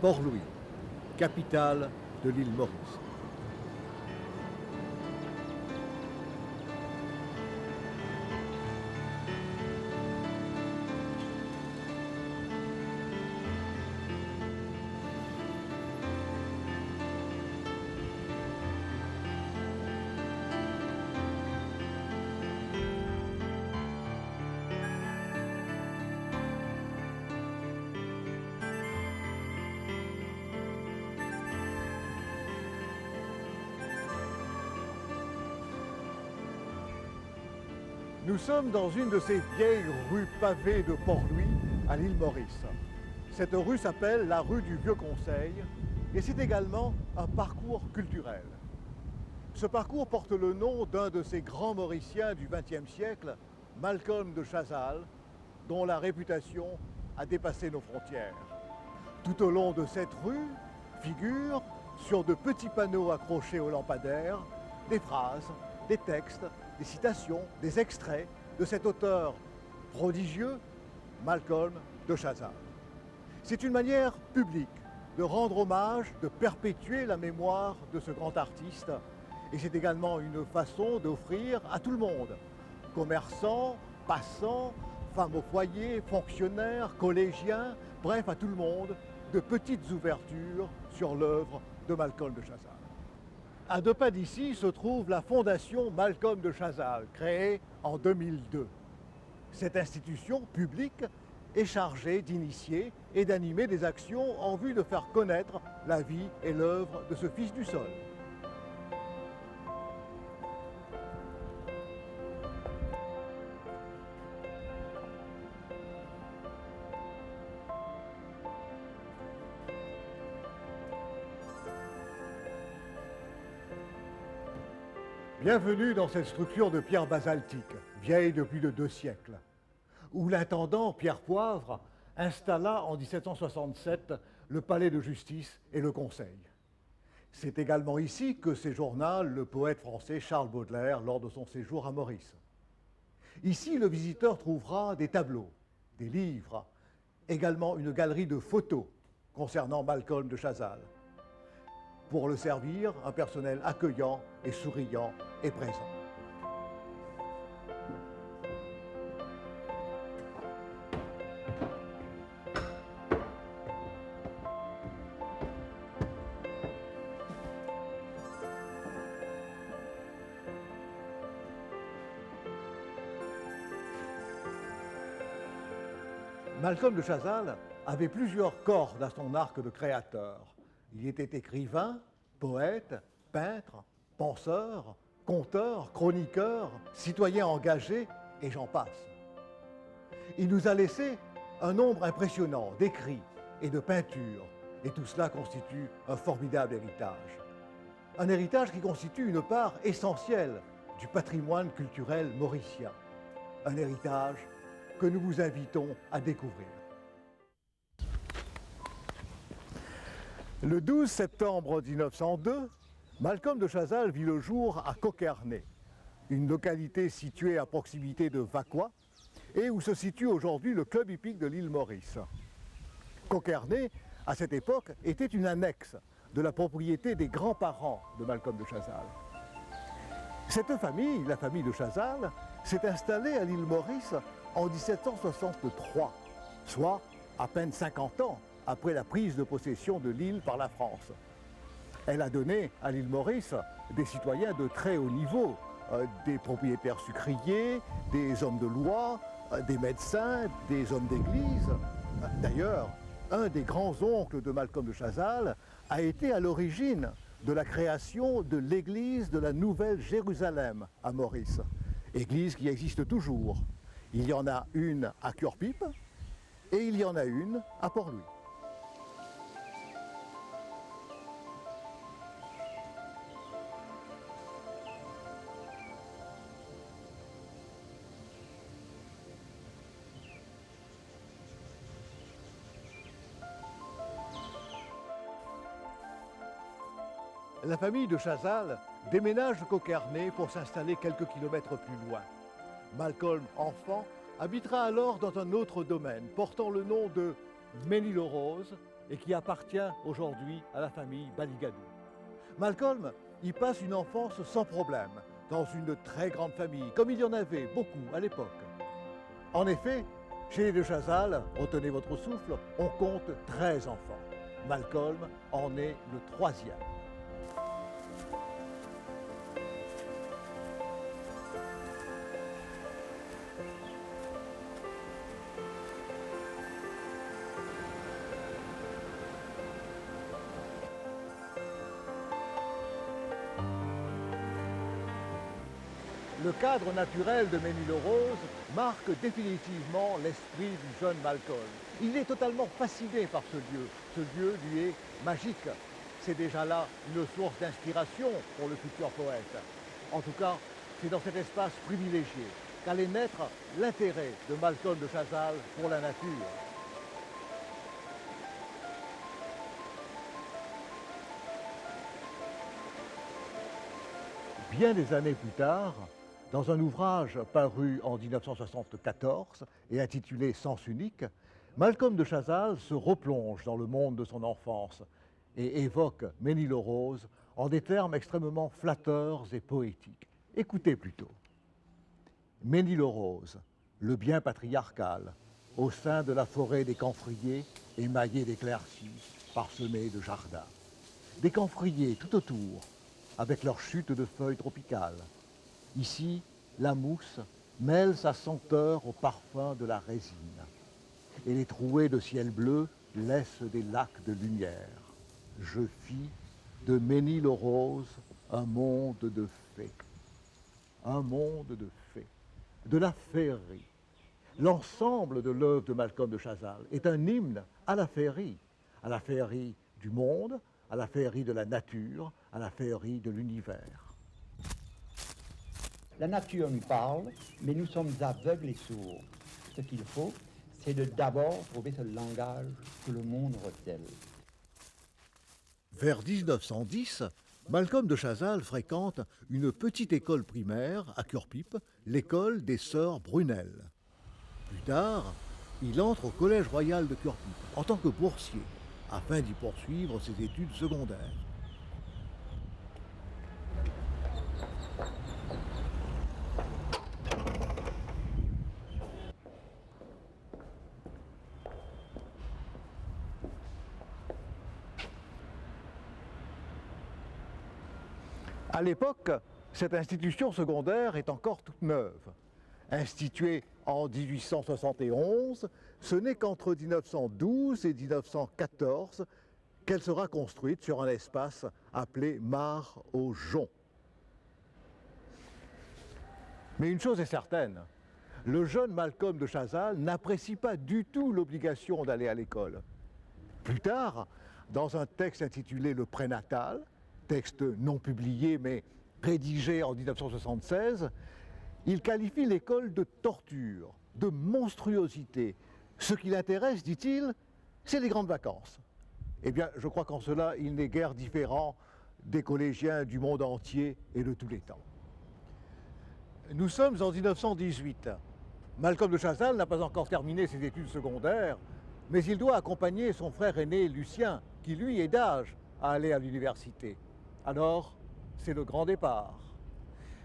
Port-Louis, capitale de l'île Maurice. Nous sommes dans une de ces vieilles rues pavées de Port-Louis à l'île Maurice. Cette rue s'appelle la rue du Vieux Conseil et c'est également un parcours culturel. Ce parcours porte le nom d'un de ces grands Mauriciens du XXe siècle, Malcolm de Chazal, dont la réputation a dépassé nos frontières. Tout au long de cette rue figurent, sur de petits panneaux accrochés aux lampadaires, des phrases, des textes, des citations, des extraits de cet auteur prodigieux, Malcolm de Chazal. C'est une manière publique de rendre hommage, de perpétuer la mémoire de ce grand artiste. Et c'est également une façon d'offrir à tout le monde, commerçants, passants, femmes au foyer, fonctionnaires, collégiens, bref à tout le monde, de petites ouvertures sur l'œuvre de Malcolm de Chazal. À 2 pas d'ici se trouve la Fondation Malcolm de Chazal, créée en 2002. Cette institution publique est chargée d'initier et d'animer des actions en vue de faire connaître la vie et l'œuvre de ce fils du sol. Bienvenue dans cette structure de pierre basaltique, vieille de plus de 2 siècles, où l'intendant Pierre Poivre installa en 1767 le palais de justice et le conseil. C'est également ici que séjourna le poète français Charles Baudelaire lors de son séjour à Maurice. Ici, le visiteur trouvera des tableaux, des livres, également une galerie de photos concernant Malcolm de Chazal. Pour le servir, un personnel accueillant et souriant est présent. Malcolm de Chazal avait plusieurs cordes à son arc de créateur. Il était écrivain, poète, peintre, penseur, conteur, chroniqueur, citoyen engagé, et j'en passe. Il nous a laissé un nombre impressionnant d'écrits et de peintures, et tout cela constitue un formidable héritage. Un héritage qui constitue une part essentielle du patrimoine culturel mauricien. Un héritage que nous vous invitons à découvrir. Le 12 septembre 1902, Malcolm de Chazal vit le jour à Coquernay, une localité située à proximité de Vacquois et où se situe aujourd'hui le club hippique de l'île Maurice. Coquernay, à cette époque, était une annexe de la propriété des grands-parents de Malcolm de Chazal. Cette famille, la famille de Chazal, s'est installée à l'île Maurice en 1763, soit à peine 50 ans après la prise de possession de l'île par la France. Elle a donné à l'île Maurice des citoyens de très haut niveau, des propriétaires sucriers, des hommes de loi, des médecins, des hommes d'église. D'ailleurs, un des grands-oncles de Malcolm de Chazal a été à l'origine de la création de l'église de la Nouvelle Jérusalem à Maurice, église qui existe toujours. Il y en a une à Cure-Pipe et il y en a une à Port-Louis. La famille de Chazal déménage de Coquernay pour s'installer quelques kilomètres plus loin. Malcolm, enfant, habitera alors dans un autre domaine portant le nom de Ménil-aux-Roses et qui appartient aujourd'hui à la famille Baligadou. Malcolm y passe une enfance sans problème, dans une très grande famille, comme il y en avait beaucoup à l'époque. En effet, chez les de Chazal, retenez votre souffle, on compte 13 enfants. Malcolm en est le troisième. Le cadre naturel de Ménil-aux-Roses marque définitivement l'esprit du jeune Malcolm. Il est totalement fasciné par ce lieu. Ce lieu lui est magique. C'est déjà là une source d'inspiration pour le futur poète. En tout cas, c'est dans cet espace privilégié qu'allait naître l'intérêt de Malcolm de Chazal pour la nature. Bien des années plus tard, dans un ouvrage paru en 1974 et intitulé Sens unique, Malcolm de Chazal se replonge dans le monde de son enfance et évoque Ménil-aux-Roses en des termes extrêmement flatteurs et poétiques. Écoutez plutôt. Ménil-aux-Roses, le bien patriarcal, au sein de la forêt des camphriers émaillée d'éclaircies, parsemée de jardins. Des camphriers tout autour, avec leurs chutes de feuilles tropicales. Ici, la mousse mêle sa senteur au parfum de la résine. Et les trouées de ciel bleu laissent des lacs de lumière. Je fis de Ménil-aux-Roses un monde de fées. Un monde de fées. De la féerie. L'ensemble de l'œuvre de Malcolm de Chazal est un hymne à la féerie du monde, à la féerie de la nature, à la féerie de l'univers. La nature nous parle, mais nous sommes aveugles et sourds. Ce qu'il faut, c'est de d'abord trouver ce langage que le monde recèle. Vers 1910, Malcolm de Chazal fréquente une petite école primaire à Cœur-Pipe, l'école des Sœurs Brunel. Plus tard, il entre au Collège royal de Cœur-Pipe en tant que boursier, afin d'y poursuivre ses études secondaires. À l'époque, cette institution secondaire est encore toute neuve. Instituée en 1871, ce n'est qu'entre 1912 et 1914 qu'elle sera construite sur un espace appelé Mare aux Joncs. Mais une chose est certaine, le jeune Malcolm de Chazal n'apprécie pas du tout l'obligation d'aller à l'école. Plus tard, dans un texte intitulé Le Prénatal, texte non publié mais rédigé en 1976, il qualifie l'école de torture, de monstruosité. Ce qui l'intéresse, dit-il, c'est les grandes vacances. Eh bien, je crois qu'en cela, il n'est guère différent des collégiens du monde entier et de tous les temps. Nous sommes en 1918. Malcolm de Chazal n'a pas encore terminé ses études secondaires, mais il doit accompagner son frère aîné Lucien, qui lui est d'âge à aller à l'université. Alors, c'est le grand départ.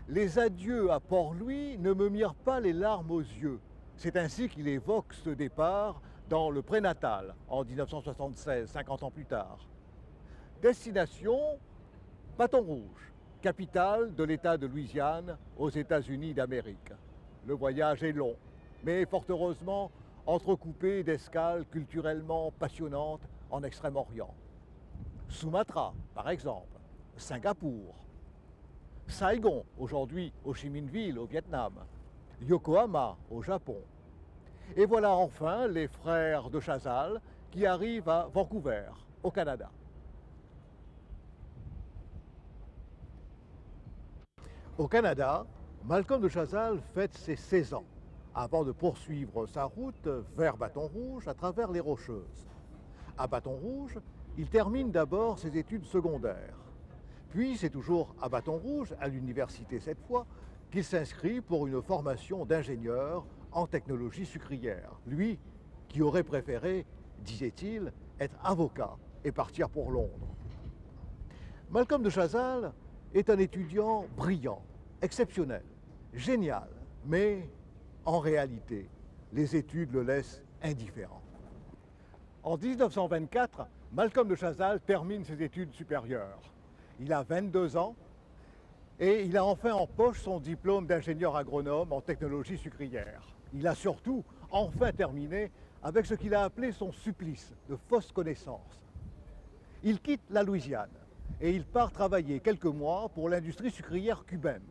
Les adieux à Port-Louis ne me mirent pas les larmes aux yeux. C'est ainsi qu'il évoque ce départ dans Le Prénatal, en 1976, 50 ans plus tard. Destination, Baton Rouge, capitale de l'État de Louisiane, aux États-Unis d'Amérique. Le voyage est long, mais fort heureusement entrecoupé d'escales culturellement passionnantes en Extrême-Orient. Sumatra, par exemple, Singapour, Saigon, aujourd'hui Ho Chi Minh Ville au Vietnam, Yokohama au Japon. Et voilà enfin les frères de Chazal qui arrivent à Vancouver, au Canada. Au Canada, Malcolm de Chazal fête ses 16 ans, avant de poursuivre sa route vers Baton Rouge à travers les Rocheuses. À Baton Rouge, il termine d'abord ses études secondaires. Puis c'est toujours à Baton Rouge, à l'université cette fois, qu'il s'inscrit pour une formation d'ingénieur en technologie sucrière. Lui, qui aurait préféré, disait-il, être avocat et partir pour Londres. Malcolm de Chazal est un étudiant brillant, exceptionnel, génial, mais en réalité, les études le laissent indifférent. En 1924, Malcolm de Chazal termine ses études supérieures. Il a 22 ans et il a enfin en poche son diplôme d'ingénieur agronome en technologie sucrière. Il a surtout enfin terminé avec ce qu'il a appelé son supplice de fausses connaissances. Il quitte la Louisiane et il part travailler quelques mois pour l'industrie sucrière cubaine.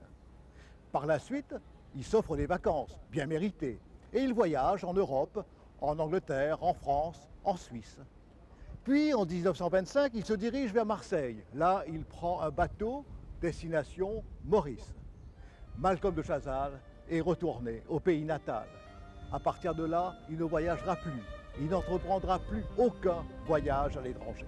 Par la suite, il s'offre des vacances bien méritées et il voyage en Europe, en Angleterre, en France, en Suisse. Puis en 1925, il se dirige vers Marseille. Là, il prend un bateau destination Maurice. Malcolm de Chazal est retourné au pays natal. À partir de là, il ne voyagera plus. Il n'entreprendra plus aucun voyage à l'étranger.